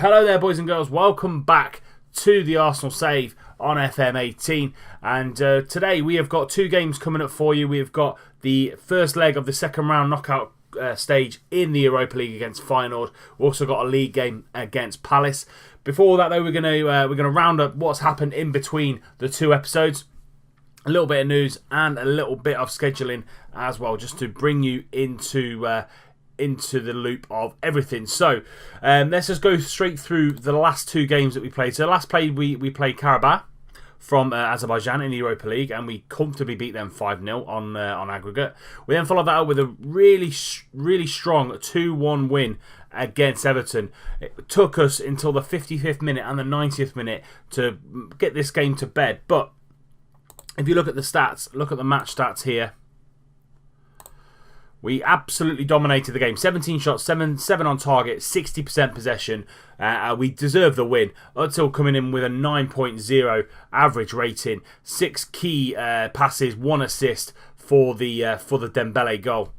Hello there, boys and girls. Welcome back to the Arsenal Save on FM18. And today we have got two games coming up for you. We have got the first leg of the second round knockout stage in the Europa League against Feyenoord. We've also got a league game against Palace. Before that, though, we're gonna round up what's happened in between the two episodes. A little bit of news and a little bit of scheduling as well, just to bring you into the loop of everything. So let's just go straight through the last two games that we played. So last played we played Karabakh from Azerbaijan in the Europa League, and we comfortably beat them 5-0 on aggregate. We then followed that up with a really strong 2-1 win against Everton. It took us until the 55th minute and the 90th minute to get this game to bed. But if you look at the stats, look at the match stats here. We absolutely dominated the game. 17 shots, 7 on target, 60% possession. We deserve the win. Özil coming in with a 9.0 average rating, 6 key passes, 1 assist for the Dembele goal,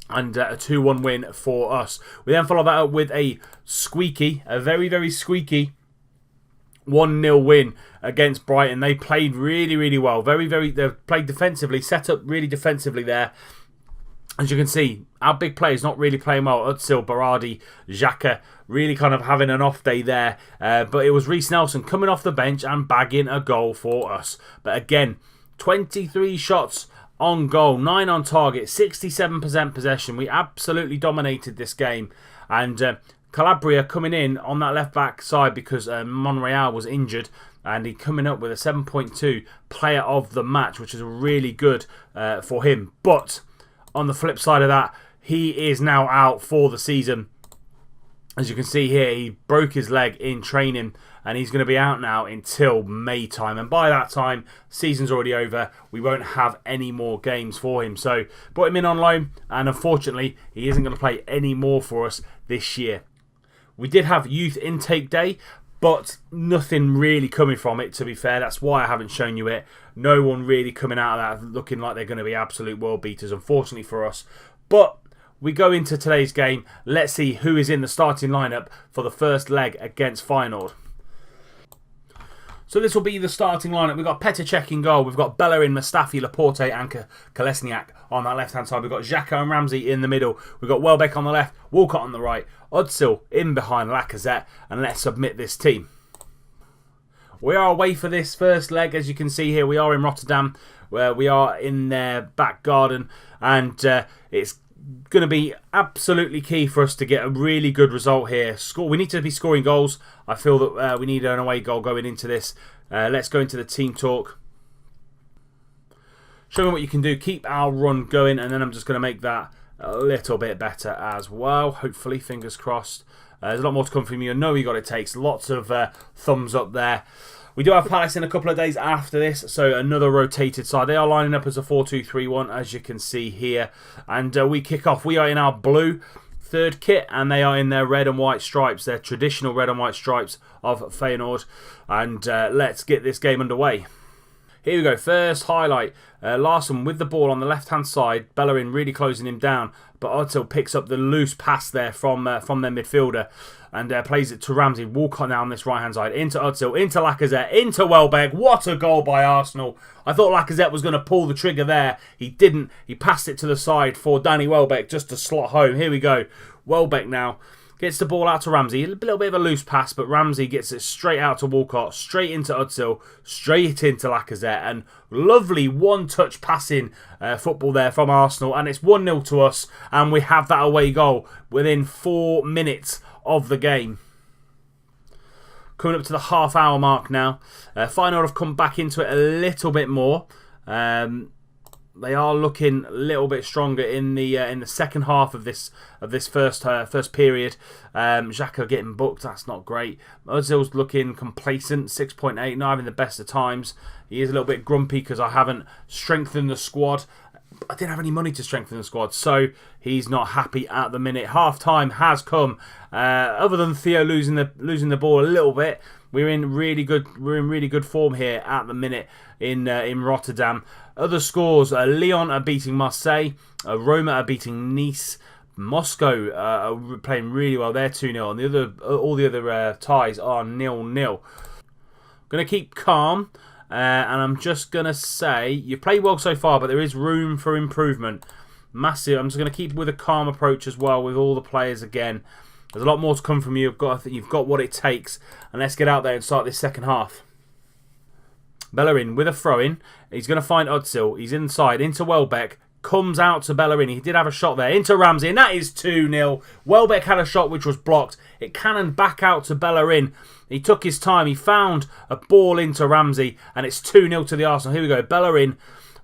and a 2-1 win for us. We then follow that up with a very squeaky 1-0 win against Brighton. They played really well. They played defensively, set up really defensively there. As you can see, our big players not really playing well. Özil, Berardi, Xhaka really kind of having an off day there. But it was Reiss Nelson coming off the bench and bagging a goal for us. But again, 23 shots on goal, 9 on target, 67% possession. We absolutely dominated this game. And Calabria coming in on that left-back side because Monreal was injured. And he coming up with a 7.2 player of the match, which is really good for him. But on the flip side of that, he is now out for the season. As you can see here, he broke his leg in training and he's going to be out now until May time. And by that time, season's already over. We won't have any more games for him. So, brought him in on loan, and unfortunately, he isn't going to play any more for us this year. We did have youth intake day, but nothing really coming from it, to be fair. That's why I haven't shown you it. No one really coming out of that looking like they're going to be absolute world beaters, unfortunately for us. But we go into today's game. Let's see who is in the starting lineup for the first leg against Feyenoord. So this will be the starting lineup. We've got Petr Cech in goal. We've got Bellerin, Mustafi, Laporte and Kolesniak on that left-hand side. We've got Xhaka and Ramsey in the middle. We've got Welbeck on the left, Walcott on the right, Özil in behind Lacazette. And let's submit this team. We are away for this first leg. As you can see here, we are in Rotterdam, where we are in their back garden. And it's going to be absolutely key for us to get a really good result here. We need to be scoring goals. I feel that we need an away goal going into this. Let's go into the team talk. Show me what you can do. Keep our run going, and then I'm just going to make that a little bit better as well. Hopefully, fingers crossed. There's a lot more to come from you. I know you got it takes. Lots of thumbs up there. We do have Palace in a couple of days after this, so another rotated side. They are lining up as a 4-2-3-1, as you can see here. And we kick off. We are in our blue third kit, and they are in their red and white stripes, their traditional red and white stripes of Feyenoord. And let's get this game underway. Here we go, first highlight. Larsson with the ball on the left-hand side. Bellerin really closing him down. But Özil picks up the loose pass there from their midfielder and plays it to Ramsey. Walcott now on this right-hand side. Into Özil, into Lacazette, into Welbeck. What a goal by Arsenal. I thought Lacazette was going to pull the trigger there. He didn't. He passed it to the side for Danny Welbeck just to slot home. Here we go. Welbeck now gets the ball out to Ramsey. A little bit of a loose pass, but Ramsey gets it straight out to Walcott, straight into Özil, straight into Lacazette. And lovely one-touch passing football there from Arsenal. And it's 1-0 to us, and we have that away goal within 4 minutes of the game. Coming up to the half-hour mark now. Feyenoord have come back into it a little bit more. They are looking a little bit stronger in the second half of this first period. Xhaka getting booked, that's not great. Özil's looking complacent, 6.8, not having the best of times. He is a little bit grumpy because I haven't strengthened the squad. I didn't have any money to strengthen the squad, so he's not happy at the minute. Half time has come. Other than Theo losing the ball a little bit, we're in really good form here at the minute in Rotterdam. Other scores: Lyon are beating Marseille, Roma are beating Nice, Moscow are playing really well. They're 2-0. And all the other ties are 0-0. Going to keep calm. And I'm just going to say, you've played well so far, but there is room for improvement. Massive. I'm just going to keep with a calm approach as well with all the players again. There's a lot more to come from you. I think you've got what it takes. And let's get out there and start this second half. Bellerin with a throw-in. He's going to find Özil. He's inside into Welbeck. Comes out to Bellerin. He did have a shot there into Ramsey, and that is 2-0. Welbeck had a shot which was blocked. It cannoned back out to Bellerin. He took his time. He found a ball into Ramsey, and it's 2-0 to the Arsenal. Here we go. Bellerin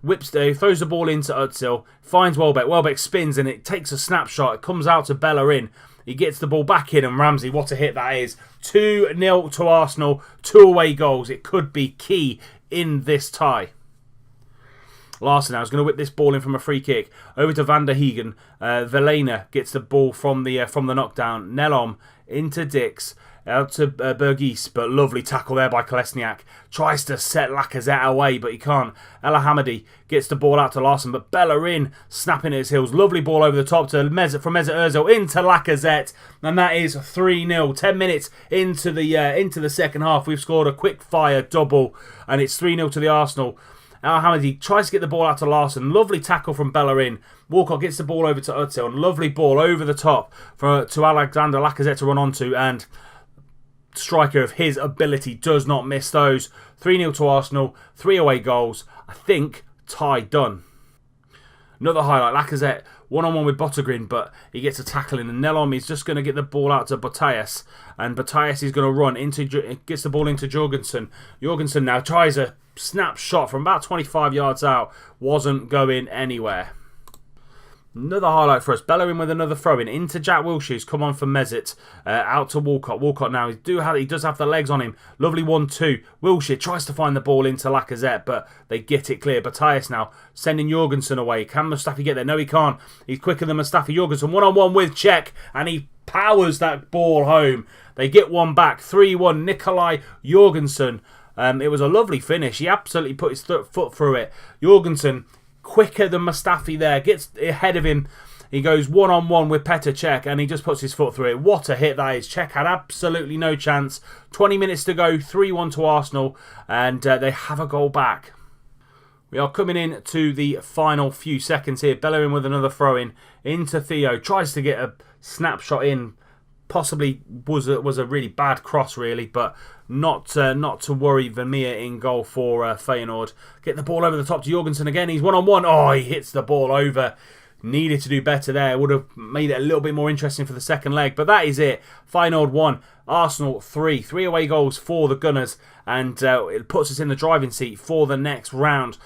throws the ball into Özil, finds Welbeck. Welbeck spins, and it takes a snapshot. It comes out to Bellerin. He gets the ball back in, and Ramsey, what a hit that is. 2-0 to Arsenal. 2 away goals. It could be key in this tie. Larson now is going to whip this ball in from a free kick over to Van der Hegen. Velena gets the ball from the knockdown. Nelom into Dix. Out to Burgess, but lovely tackle there by Kolesniak. Tries to set Lacazette away, but he can't. El Hamadi gets the ball out to Larson, but Bellerin snapping at his heels. Lovely ball over the top to from Mesut Ozil into Lacazette, and that is 3-0. 10 minutes into the second half, we've scored a quick fire double, and it's 3-0 to the Arsenal. El Hamadi tries to get the ball out to Larson. Lovely tackle from Bellerin. Walcott gets the ball over to Özil, and lovely ball over the top to Alexander Lacazette to run onto, and striker of his ability does not miss those. 3-0 to Arsenal, 3 away goals. I think tie done. Another highlight, Lacazette one-on-one with Bottegrin, but he gets a tackle in, and Nelom is just going to get the ball out to Bottas, and Bottas is going to run gets the ball into Jorgensen. Jorgensen now tries a snap shot from about 25 yards out, wasn't going anywhere. Another highlight for us. Bellerin with another throw-in into Jack Wilshere, who's come on for Mesut. Out to Walcott. Walcott now, he does have the legs on him. Lovely 1-2. Wilshere tries to find the ball into Lacazette, but they get it clear. Bottas now sending Jorgensen away. Can Mustafi get there? No, he can't. He's quicker than Mustafi. Jorgensen one-on-one with Cech, and he powers that ball home. They get one back. 3-1. Nikolai Jorgensen. It was a lovely finish. He absolutely put his foot through it. Jorgensen, quicker than Mustafi there, gets ahead of him. He goes one-on-one with Petr Cech, and he just puts his foot through it. What a hit that is. Cech had absolutely no chance. 20 minutes to go, 3-1 to Arsenal, and they have a goal back. We are coming in to the final few seconds here. Bellerin with another throw-in into Theo. Tries to get a snapshot in. Possibly was a really bad cross, really, but not to worry. Vermeer in goal for Feyenoord. Get the ball over the top to Jorgensen again. He's one-on-one. Oh, he hits the ball over. Needed to do better there. Would have made it a little bit more interesting for the second leg, but that is it. Feyenoord 1, Arsenal 3. 3 away goals for the Gunners, and it puts us in the driving seat for the next round.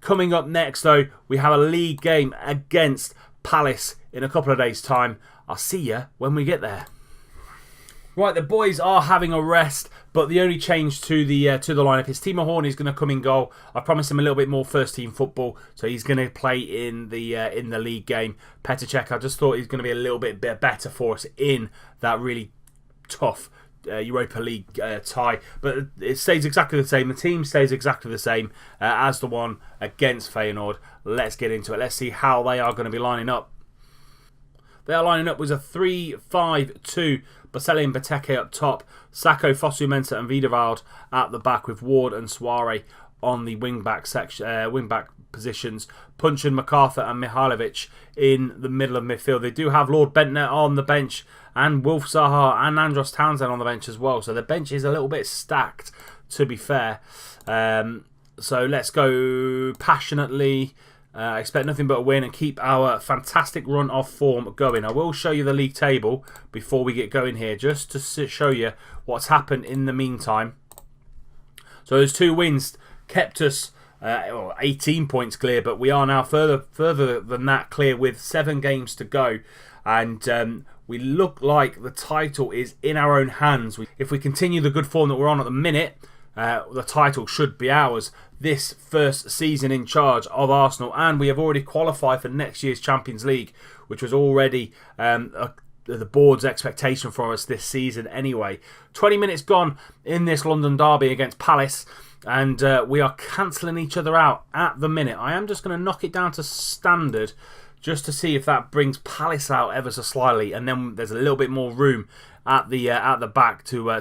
Coming up next, though, we have a league game against Palace in a couple of days' time. I'll see you when we get there. Right, the boys are having a rest, but the only change to the lineup is Timo Horn is going to come in goal. I promised him a little bit more first team football, so he's going to play in the league game. Petr Cech, I just thought he's going to be a little bit better for us in that really tough Europa League tie, but it stays exactly the same. The team stays exactly the same as the one against Feyenoord. Let's get into it. Let's see how they are going to be lining up. They are lining up with a 3-5-2. Baselli and Benteke up top. Sacco, Fosu-Mensah and Wiedewald at the back, with Ward and Suarez on the wing-back positions. Punchin, MacArthur and Mihailovic in the middle of midfield. They do have Lord Bentner on the bench, and Wilf Zaha and Andros Townsend on the bench as well. So the bench is a little bit stacked, to be fair. So let's go passionately. Expect nothing but a win and keep our fantastic run of form going. I will show you the league table before we get going here, just to show you what's happened in the meantime. So those 2 wins kept us 18 points clear, but we are now further than that clear with 7 games to go. And we look like the title is in our own hands. If we continue the good form that we're on at the minute, the title should be ours this first season in charge of Arsenal, and we have already qualified for next year's Champions League, which was already the board's expectation for us this season anyway. 20 minutes gone in this London derby against Palace, and we are cancelling each other out at the minute. I am just going to knock it down to standard just to see if that brings Palace out ever so slightly, and then there's a little bit more room at the back to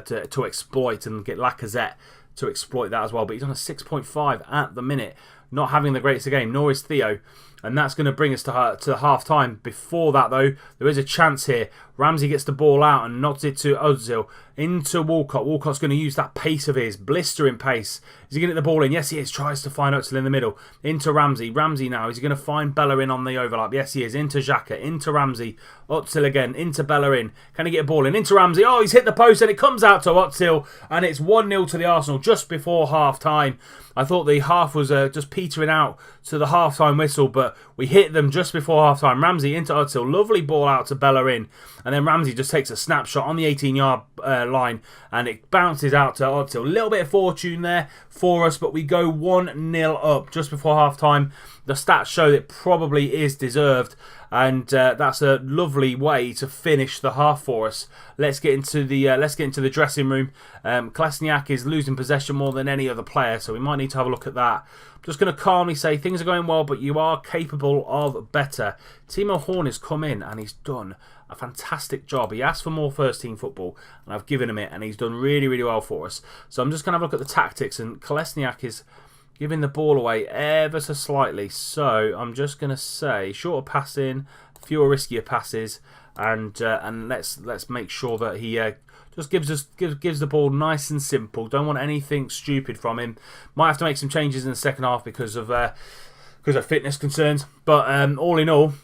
exploit and get Lacazette to exploit that as well. But he's on a 6.5 at the minute, not having the greatest of game, nor is Theo. And that's going to bring us to half time. Before that, though, there is a chance here. Ramsey gets the ball out and knocks it to Ozil. Into Walcott. Walcott's going to use that pace of his, blistering pace. Is he going to get the ball in? Yes, he is. Tries to find Ozil in the middle. Into Ramsey. Ramsey now. Is he going to find Bellerin on the overlap? Yes, he is. Into Xhaka. Into Ramsey. Ozil again. Into Bellerin. Can he get a ball in? Into Ramsey. Oh, he's hit the post and it comes out to Ozil. And it's 1-0 to the Arsenal just before half time. I thought the half was just petering out to the half-time whistle, but we hit them just before half-time. Ramsey into Ozil. Lovely ball out to Bellerin. And then Ramsey just takes a snapshot on the 18-yard line, and it bounces out to Ozil. A little bit of fortune there for us, but we go 1-0 up just before half-time. The stats show that it probably is deserved, and that's a lovely way to finish the half for us. Let's get into the dressing room. Kolasinac is losing possession more than any other player, so we might need to have a look at that. I'm just going to calmly say things are going well, but you are capable of better. Timo Horn has come in and he's done a fantastic job. He asked for more first-team football, and I've given him it, and he's done really, really well for us. So I'm just going to have a look at the tactics, and Kolasinac is giving the ball away ever so slightly. So I'm just going to say shorter passing, fewer riskier passes, and let's make sure that he just gives the ball nice and simple. Don't want anything stupid from him. Might have to make some changes in the second half because of fitness concerns. But all in all,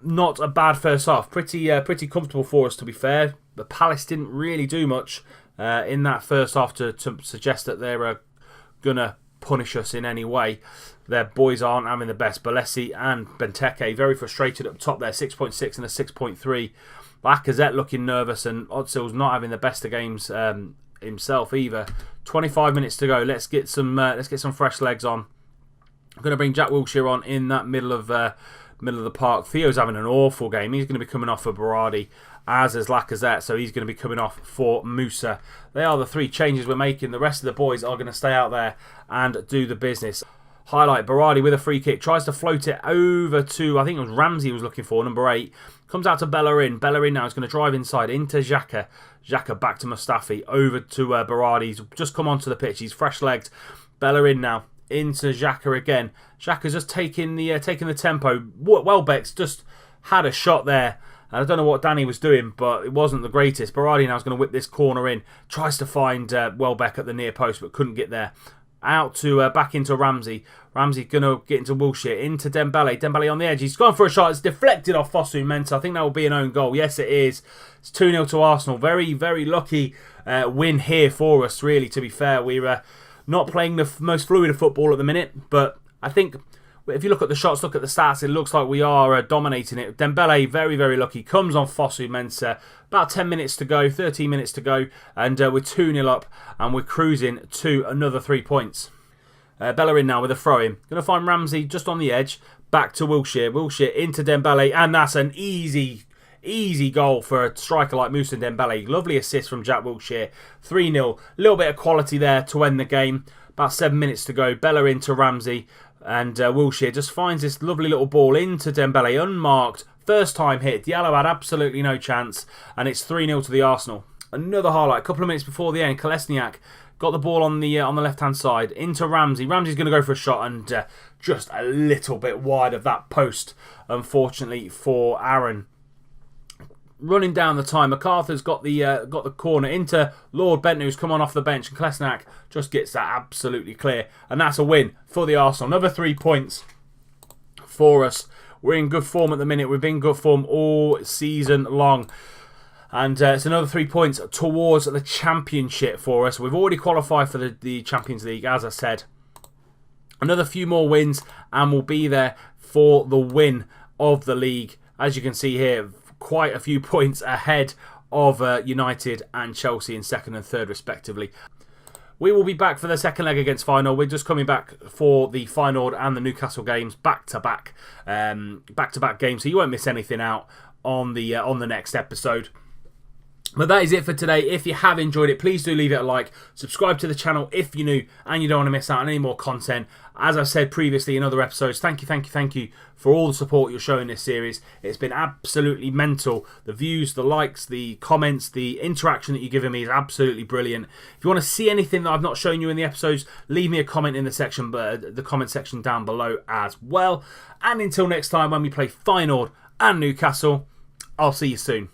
not a bad first half. Pretty comfortable for us, to be fair. The Palace didn't really do much in that first half to suggest that they're gonna punish us in any way. Their boys aren't having the best. Balesi and Benteke very frustrated up top there. 6.6 and a 6.3. Lacazette looking nervous, and Ozil's not having the best of games himself either. 25 minutes to go. Let's get some fresh legs on. I'm going to bring Jack Wilshere on in that middle of the park. Theo's having an awful game. He's going to be coming off for Berardi, as is Lacazette, so he's going to be coming off for Musa. They are the three changes we're making. The rest of the boys are going to stay out there and do the business. Highlight, Berardi with a free kick. Tries to float it over to, I think it was Ramsey was looking for, number 8. Comes out to Bellerin. Bellerin now is going to drive inside into Xhaka. Xhaka back to Mustafi. Over to Berardi. He's just come onto the pitch. He's fresh-legged. Bellerin now into Xhaka again. Xhaka's just taking the tempo. Welbeck's just had a shot there. I don't know what Danny was doing, but it wasn't the greatest. Berardi now is going to whip this corner in. Tries to find Welbeck at the near post, but couldn't get there. Out to back into Ramsey. Ramsey going to get into Wilshere. Into Dembele. Dembele on the edge. He's gone for a shot. It's deflected off Fosu-Mensah. I think that will be an own goal. Yes, it is. It's 2-0 to Arsenal. Very, very lucky win here for us, really, to be fair. We're not playing the most fluid of football at the minute, but I think if you look at the shots, look at the stats, it looks like we are dominating it. Dembele, very, very lucky. Comes on Fosu-Mensah. About 10 minutes to go, 13 minutes to go, and we're 2-0 up, and we're cruising to another 3 points. Bellerin now with a throw-in. Going to find Ramsey just on the edge. Back to Wilshere. Wilshere into Dembele, and that's an easy goal for a striker like Moussa Dembele. Lovely assist from Jack Wilshere. 3-0. A little bit of quality there to end the game. About 7 minutes to go. Bellerin to Ramsey. And Wilshere just finds this lovely little ball into Dembele, unmarked. First time hit. Diallo had absolutely no chance. And it's 3-0 to the Arsenal. Another highlight. A couple of minutes before the end. Kolasinac got the ball on the left-hand side. Into Ramsey. Ramsey's going to go for a shot. And just a little bit wide of that post, unfortunately, for Aaron. Running down the time, MacArthur's got the corner into Lord Bent, who's come on off the bench, and Kolasinac just gets that absolutely clear, and that's a win for the Arsenal. Another 3 points for us. We're in good form at the minute. We've been in good form all season long, and it's another 3 points towards the championship for us. We've already qualified for the Champions League, as I said. Another few more wins, and we'll be there for the win of the league. As you can see here, quite a few points ahead of United and Chelsea in second and third respectively. We will be back for the second leg against Feyenoord. We're just coming back for the Feyenoord and the Newcastle games back-to-back games, so you won't miss anything out on the next episode. But that is it for today. If you have enjoyed it, please do leave it a like. Subscribe to the channel if you're new and you don't want to miss out on any more content. As I said previously in other episodes, thank you for all the support you're showing this series. It's been absolutely mental. The views, the likes, the comments, the interaction that you're giving me is absolutely brilliant. If you want to see anything that I've not shown you in the episodes, leave me a comment in the comment section down below as well. And until next time when we play Feyenoord and Newcastle, I'll see you soon.